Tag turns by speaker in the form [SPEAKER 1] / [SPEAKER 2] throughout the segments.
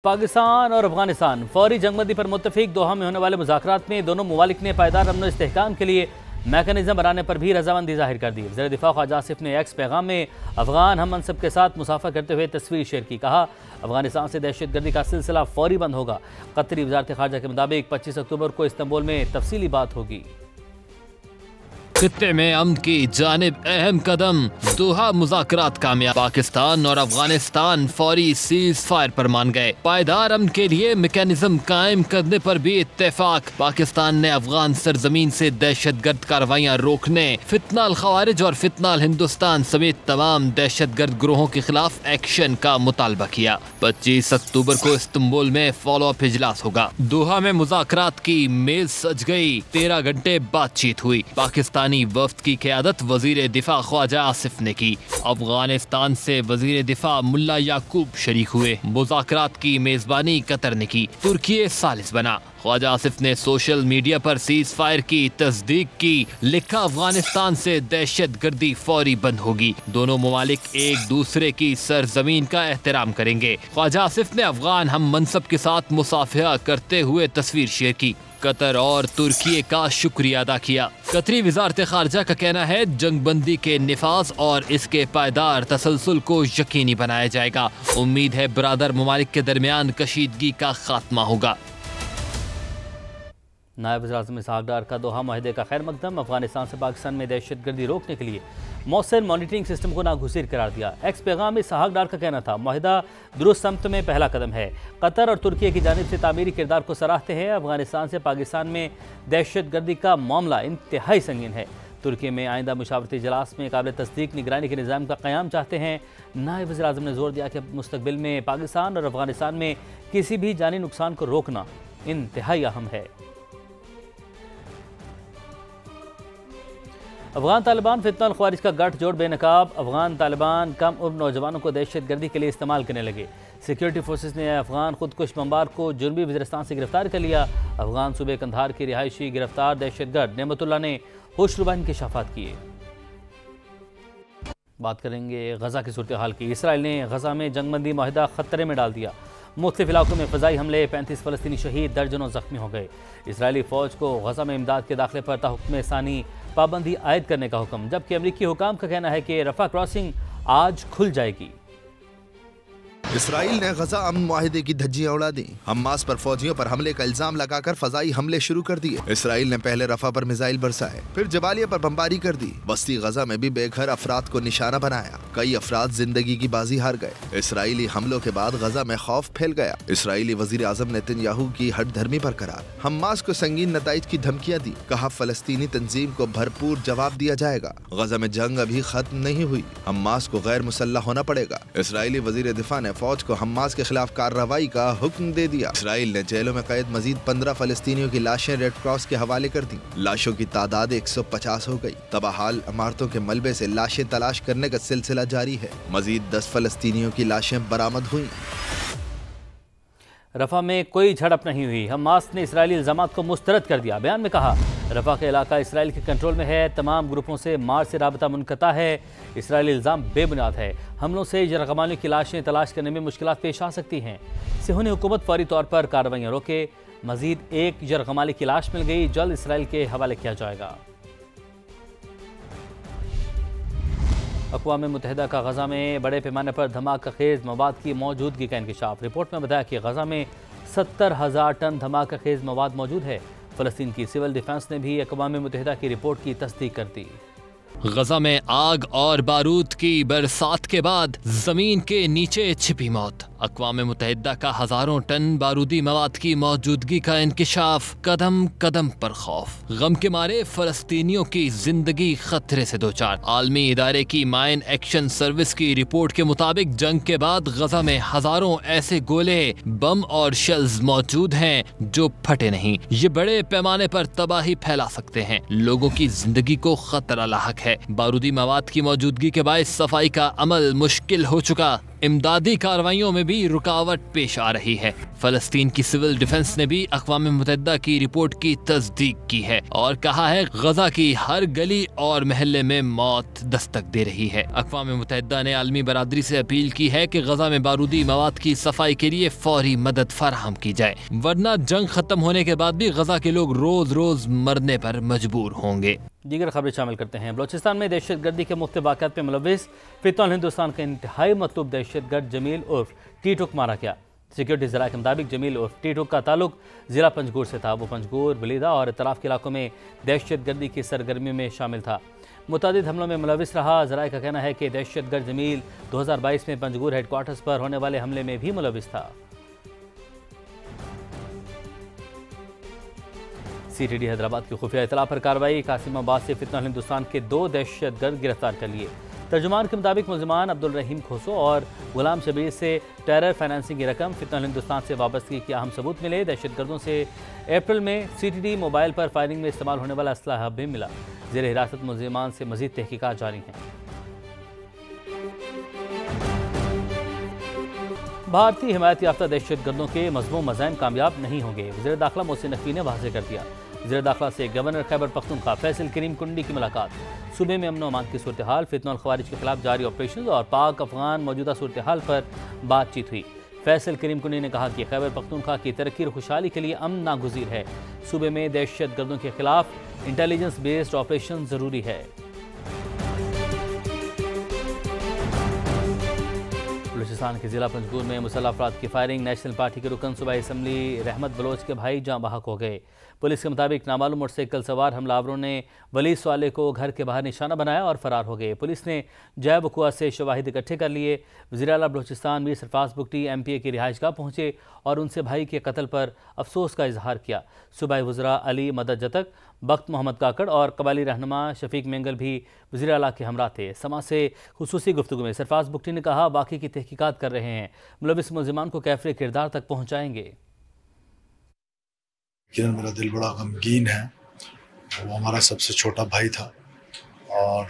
[SPEAKER 1] पाकिस्तान और अफगानिस्तान फौरी जंगबंदी पर मुत्तफिक। दोहा में होने वाले मुज़ाकरात में दोनों ममालिक ने पायदार अमन और इस्तेहकाम के लिए मैकेनिज्म बनाने पर भी रजामंदी जाहिर कर दी। वज़ीर दिफा ख्वाजा आसिफ ने एक्स पैगाम में अफगान हम मनसब के साथ मुसाफा करते हुए तस्वीर शेयर की। कहा, अफगानिस्तान से दहशतगर्दी का सिलसिला फौरी बंद होगा। कतरी वज़ारत ख़ारजा के मुताबिक 25 अक्टूबर को इस्तांबुल में तफसीली बात होगी।
[SPEAKER 2] खित्ते में अमन की जानिब अहम कदम। दोहा मुज़ाकरात कामयाब। पाकिस्तान और अफगानिस्तान फौरी सीज फायर पर मान गए। पायदार अमन के लिए मैकेनिज्म कायम करने पर भी इत्तेफाक। पाकिस्तान ने अफगान सरजमीन से दहशतगर्द कार्रवाइयाँ रोकने, फितना अल खवारिज और फितना अल हिंदुस्तान समेत तमाम दहशतगर्द ग्रोहों के खिलाफ एक्शन का मुतालबा किया। 25 अक्टूबर को इस्तांबुल में फॉलो अप इजलास होगा। दोहा में मुज़ाकरात की मेज सज गई। 13 घंटे बातचीत हुई। पाकिस्तान वफ्द की क़यादत वज़ीर दिफा ख्वाजा आसिफ ने की। अफगानिस्तान से वज़ीर दिफा मुल्ला याकूब शरीक हुए। मुज़ाकरात की मेज़बानी कतर ने की। तुर्की सालिस बना। ख्वाजा आसिफ ने सोशल मीडिया पर सीज फायर की तस्दीक की। लिखा, अफगानिस्तान से दहशत गर्दी फौरी बंद होगी। दोनों ममालिक एक दूसरे की सरजमीन का एहतराम करेंगे। ख्वाजा आसिफ ने अफगान हम मनसब के साथ मुसाफिहा करते हुए तस्वीर शेयर की। कतर और तुर्की का शुक्रिया अदा किया। कतरी वज़ारत ख़ारजा का कहना है, जंगबंदी के निफाज और इसके पायदार तसलसल को यकीनी बनाया जाएगा। उम्मीद है बरादर ममालिक के दरमियान कशीदगी का खात्मा होगा।
[SPEAKER 1] नायब वज़ीर-ए-आज़म इसहाक डार का दोहा माहिदे का खैर मकदम। अफगानिस्तान से पाकिस्तान में दहशतगर्दी रोकने के लिए मौसर मॉनिटरिंग सिस्टम को नागुज़ीर करार दिया। एक्स पैगाम में इसहाक डार का कहना था, माहिदा दुरुस्त समत में पहला कदम है। कतर और तुर्की की जानिब से तामीरी किरदार को सराहते हैं। अफगानिस्तान से पाकिस्तान में दहशतगर्दी का मामला इंतहाई संगीन है। तुर्की में आइंदा मुशावरती इजलास में काबिल तस्दीक निगरानी के निज़ाम का क़याम चाहते हैं। नायब वज़ीर-ए-आज़म ने जोर दिया कि मुस्तक़बिल में पाकिस्तान और अफगानिस्तान में किसी भी जानी नुकसान को रोकना इंतहाई अहम है। अफगान तालिबान फितना अल ख़वारिज का गठजोड़ बेनकाब। अफगान तालिबान कम उम्र नौजवानों को दहशतगर्दी के लिए इस्तेमाल करने लगे। सिक्योरिटी फोर्सेस ने अफगान खुदकुश बमबार को जुनूबी वज़ीरिस्तान से गिरफ्तार कर लिया। अफगान सूबे कंधार की रिहायशी गिरफ्तार दहशतगर्द नेमतुल्लाह ने होशरुबा इंकशाफात किए। बात करेंगे गजा की सूरत हाल की। इसराइल ने गजा में जंगबंदी माहिदा खतरे में डाल दिया। मुख्तलिफ इलाकों में फ़ज़ाई हमले, 35 फ़लस्तीनी शहीद, दर्जनों ज़ख्मी हो गए। इसराइली फ़ौज को गजा में इमदाद के दाखिले पर ताहुक्म सानी पाबंदी आयद करने का हुक्म, जबकि अमरीकी हुकाम का कहना है कि रफ़ा क्रॉसिंग आज खुल जाएगी।
[SPEAKER 3] इसराइल ने गजा अमन मुआहिदे की धज्जियां उड़ा दी। हमास पर फौजियों पर हमले का इल्जाम लगाकर फजाई हमले शुरू कर दिए। इसराइल ने पहले रफा पर मिसाइल बरसाए, फिर जबालिया पर बमबारी कर दी। बस्ती गजा में भी बेघर अफराद को निशाना बनाया। कई अफराद जिंदगी की बाजी हार गए। इसराइली हमलों के बाद गजा में खौफ फैल गया। इसराइली वजीर आजम नेतन्याहू की हट धर्मी पर करार। हमास को संगीन नताइज की धमकियां दी। कहा, फलस्तीनी तंजीम को भरपूर जवाब दिया जाएगा। गजा में जंग अभी खत्म नहीं हुई। हमास को गैर मुसल्लह होना पड़ेगा। इसराइली वजीर दिफा ने फौज को हमास के खिलाफ कार्रवाई का हुक्म दे दिया। इसराइल ने जेलों में कैद मजीद 15 फलस्तीनियों की लाशें रेड क्रॉस के हवाले कर दी। लाशों की तादाद 150 हो गई। तबाहाल इमारतों के मलबे से लाशें तलाश करने का सिलसिला जारी है। मजीद 10 फलस्तीनियों की लाशें बरामद हुई।
[SPEAKER 1] रफ़ा में कोई झड़प नहीं हुई। हमास ने इसराइली इल्ज़ामात को मुस्तरद कर दिया। बयान में कहा, रफ़ा का इलाका इसराइल के कंट्रोल में है। तमाम ग्रुपों से मार्च से राबता मुनक़ता है। इसराइली इल्ज़ाम बेबुनियाद है। हमलों से यरग़मालियों की लाशें तलाश करने में मुश्किलात पेश आ सकती हैं। सिहोनी हुकूमत फौरी तौर पर कार्रवाइयाँ रोके। मजीद एक यरग़माली की लाश मिल गई, जल्द इसराइल के हवाले किया जाएगा। अक़वाम मुत्तहिदा का गजा में बड़े पैमाने पर धमाका खेज़ मवाद की मौजूदगी का इंकशाफ। रिपोर्ट में बताया कि गजा में 70,000 टन धमाका खेज़ मवाद मौजूद है। फ़लस्तीन की सिविल डिफेंस ने भी अक़वाम मुत्तहिदा की रिपोर्ट की तस्दीक कर दी।
[SPEAKER 2] गजा में आग और बारूद की बरसात के बाद जमीन के नीचे छिपी मौत। अक़वाम मुत्तहिदा का हजारों टन बारूदी मवाद की मौजूदगी का इंकशाफ। कदम कदम पर खौफ। गम के मारे फलस्तीनियों की जिंदगी खतरे से दो चार। आलमी इदारे की माइन एक्शन सर्विस की रिपोर्ट के मुताबिक जंग के बाद गजा में हजारों ऐसे गोले, बम और शेल्स मौजूद हैं जो फटे नहीं। ये बड़े पैमाने पर तबाही फैला सकते हैं। लोगों की जिंदगी को खतरा लाहक है। बारूदी मवाद की मौजूदगी के बायस सफाई का अमल मुश्किल हो चुका। इमदादी कार्रवाइयों में भी रुकावट पेश आ रही है। फलस्तीन की सिविल डिफेंस ने भी अक़वाम मुत्तहिदा की रिपोर्ट की तस्दीक की है और कहा है गजा की हर गली और महल्ले में मौत दस्तक दे रही है। अक़वाम मुत्तहिदा ने आलमी बरादरी से अपील की है कि गजा में बारूदी मवाद की सफाई के लिए फौरी मदद फराहम की जाए, वरना जंग खत्म होने के बाद भी गजा के लोग रोज रोज मरने पर मजबूर होंगे।
[SPEAKER 1] दीगर खबरें शामिल करते हैं। बलोचिस्तान में दहशतगर्दी के मुख्तलिफ वाक़यात में मुलव्विस फितौल हिंदुस्तान का इंतहाई मतलूब दहशतगर्द जमील उर्फ टीटुक मारा गया। सिक्योरिटी ज़राए के मुताबिक जमील उर्फ टीटुक का ताल्लुक ज़िला पंजगुर से था। वो पंजगुर, बलीदा और इतराफ़ के इलाकों में दहशतगर्दी की सरगर्मियों में शामिल था। मुतअद्दिद हमलों में मुलव्विस रहा। ज़राए का कहना है कि दहशतगर्द जमील 2022 में पंजगुर हेडक्वार्टर्स पर होने वाले हमले में भी मुलव्विस था। सीटीडी हैदराबाद की खुफिया इतला पर कार्रवाई। कासिमाबाद से फितौल हिंदुस्तान के 2 दहशतगर्द गिरफ्तार कर लिए। तर्जुमान के मुताबिक मुलजिमान अब्दुल रहीम खोसो और गुलाम शबीर से टेरर फाइनेंसिंग की रकम फितौल हिंदुस्तान से वाबस्तगी के अहम सबूत मिले। दहशतगर्दों से अप्रैल में सीटीडी मोबाइल पर फायरिंग में इस्तेमाल होने वाला असलहा भी मिला। ज़ेर हिरासत मुलजिमान से मजीद तहकीकात जारी हैं। भारतीय हिमायत याफ्ता दहशतगर्दों के मज़मूम मज़ाइम कामयाब नहीं होंगे, वज़ीर दाखिला मोहसिन नकवी ने वाज़ेह कर दिया। वज़ीर दाखिला से गवर्नर खैबर पख्तूनख्वा फैसल करीम कुंडी की मुलाकात। सूबे में अमन व अमान की सूरत हाल, फितनल ख़वारिज के खिलाफ जारी ऑपरेशन और पाक अफगान मौजूदा सूरत हाल पर बातचीत हुई। फैसल करीम कुंडी ने कहा कि खैबर पख्तूनख्वा की तरक्की और खुशहाली के लिए अमन नागुज़ीर है। सूबे में दहशतगर्दों के खिलाफ इंटेलिजेंस बेस्ड ऑपरेशन ज़रूरी है। बलूचिस्तान के ज़िला पंजगुर में मुसल्लह अफराद की फायरिंग। नेशनल पार्टी के रुकन सूबाई असम्बली रहमत बलोच के भाई जाँ बहक हो गए। पुलिस के मुताबिक नामालूम मोटरसाइकिल सवार हमलावरों ने वली स्वाले को घर के बाहर निशाना बनाया और फरार हो गए। पुलिस ने जय वकुआ से शवाहिद इकट्ठे कर लिए। वज़ीर आला बलूचिस्तान मीर सरफराज बुगटी MPA की रिहाइशगाह पहुँचे और उनसे भाई के कत्ल पर अफसोस का इजहार किया। सूबाई वज़रा अली मदद जतक, बख्त मोहम्मद काकड़ और कबायली रहनुमा शफीक मेंगल भी वज़ीर आला के हमरा थे। समा से खुसूसी गुफ्तगू में सरफराज बुगटी ने कहा, वाक़ई की तहकीकात कर रहे हैं, मुलविस मुलजिमान को कैफरे किरदार तक पहुँचाएंगे।
[SPEAKER 4] मेरा दिल बड़ा गमगीन है। वो हमारा सबसे छोटा भाई था और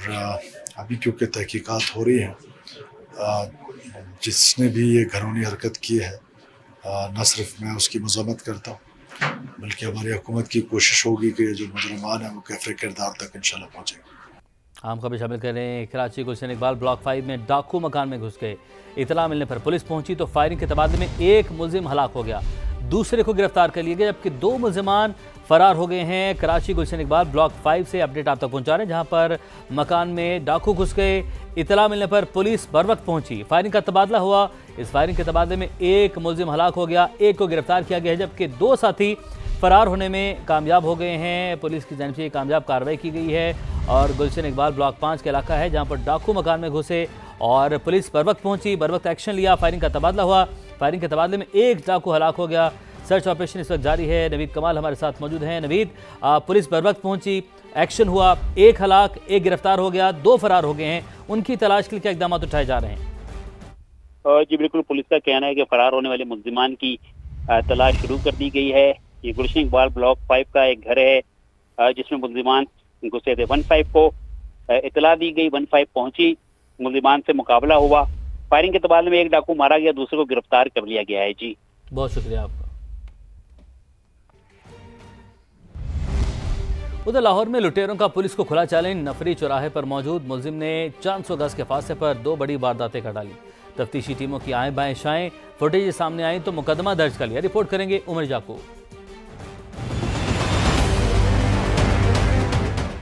[SPEAKER 4] अभी क्योंकि तहकीकात हो रही है, जिसने भी ये घरूनी हरकत की है न सिर्फ मैं उसकी मज़म्मत करता हूँ, बल्कि हमारी हुकूमत की कोशिश होगी कि जो मुजरिमान हैं वो कैफरे किरदार तक इंशाल्लाह पहुँचेंगे।
[SPEAKER 1] आम खबर शामिल कर रहे हैं। कराची गुलशन इकबाल ब्लॉक 5 में डाकू मकान में घुस गए। इतला मिलने पर पुलिस पहुंची तो फायरिंग के तबादले में एक मुलजिम हलाक हो गया, दूसरे को गिरफ्तार कर लिया गया, जबकि 2 मुलजिमान फरार हो गए हैं। कराची गुलशन इकबाल ब्लॉक 5 से अपडेट आप तक पहुंचा रहे हैं, जहां पर मकान में डाकू घुस गए। इतला मिलने पर पुलिस बर वक्त पहुंची, फायरिंग का तबादला हुआ। इस फायरिंग के तबादले में एक मुलजिम हलाक हो गया, एक को गिरफ्तार किया गया है, जबकि 2 साथी फरार होने में कामयाब हो गए हैं। पुलिस की जानिब से कामयाब कार्रवाई की गई है और गुलशन इकबाल ब्लॉक 5 का इलाका है, जहां पर डाकू मकान में घुसे और पुलिस बर वक्त पहुंची, बर वक्त एक्शन लिया। फायरिंग का तबादला हुआ। फायरिंग के तबादले में एक डाकू हलाक हो गया। सर्च ऑपरेशन इस वक्त जारी है। नवीद कमाल हमारे साथ मौजूद हैं। नवीद, पुलिस बर वक्त पहुंची, एक्शन हुआ, एक हलाक, एक गिरफ्तार हो गया, 2 फरार हो गए हैं, उनकी तलाश के लिए क्या इकदाम उठाए जा रहे हैं?
[SPEAKER 5] जी बिल्कुल, पुलिस का कहना है कि फरार होने वाले मुलजिमान की तलाश शुरू कर दी गई है। ये गुलशन इकबाल ब्लॉक 5 का एक घर है जिसमें मुलजिमान घुसे थे। 15 को इतला दी गई, 15 पहुंची, मुलजिमान से मुकाबला हुआ। फायरिंग के तबादले में एक डाकू मारा गया, दूसरे को गिरफ्तार कर लिया गया है। जी
[SPEAKER 1] बहुत शुक्रिया आपका। उधर लाहौर में लुटेरों का पुलिस को खुला चैलेंज। नफरी चौराहे पर मौजूद मुलजिम ने 400 गज के फासले पर 2 बड़ी वारदातें कर डाली। तफ्तीशी टीमों की आएं बाएं शाएं फुटेज सामने आई तो मुकदमा दर्ज कर लिया। रिपोर्ट करेंगे उमर जाकू।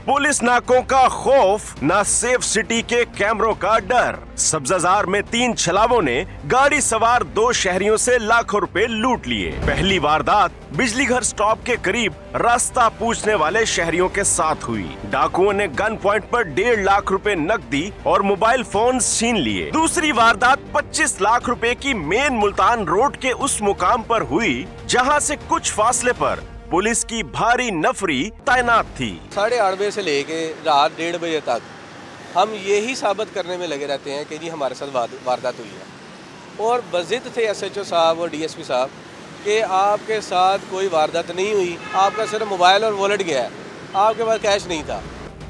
[SPEAKER 6] पुलिस नाकों का खौफ, ना सेफ सिटी के कैमरों का डर। सब्जाजार में 3 छलावों ने गाड़ी सवार 2 शहरियों से लाखों रुपए लूट लिए। पहली वारदात बिजली घर स्टॉप के करीब रास्ता पूछने वाले शहरियों के साथ हुई। डाकुओं ने गन पॉइंट पर 1.5 लाख रुपए नकदी और मोबाइल फोन छीन लिए। दूसरी वारदात 25 लाख रुपए की मेन मुल्तान रोड के उस मुकाम पर हुई जहां से कुछ फासले पर पुलिस की भारी नफरी तैनात थी। 8:30
[SPEAKER 7] बजे से लेके रात 1:30 बजे तक हम यही साबित करने में लगे रहते हैं कि जी हमारे साथ वारदात हुई है, और बज़िद थे SHO साहब और DSP साहब कि आपके साथ कोई वारदात नहीं हुई, आपका सिर्फ मोबाइल और वॉलेट गया है, आपके पास कैश नहीं था।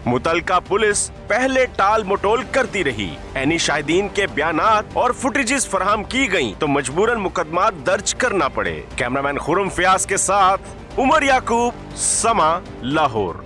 [SPEAKER 6] मुतलका पुलिस पहले टाल मटोल करती रही। एनी शाहिदीन के बयानात और फुटेजेस फराहम की गयी तो मजबूरन मुकदमा दर्ज करना पड़े। कैमरामैन खुरम फयाज के साथ उमर याकूब, समा, लाहौर।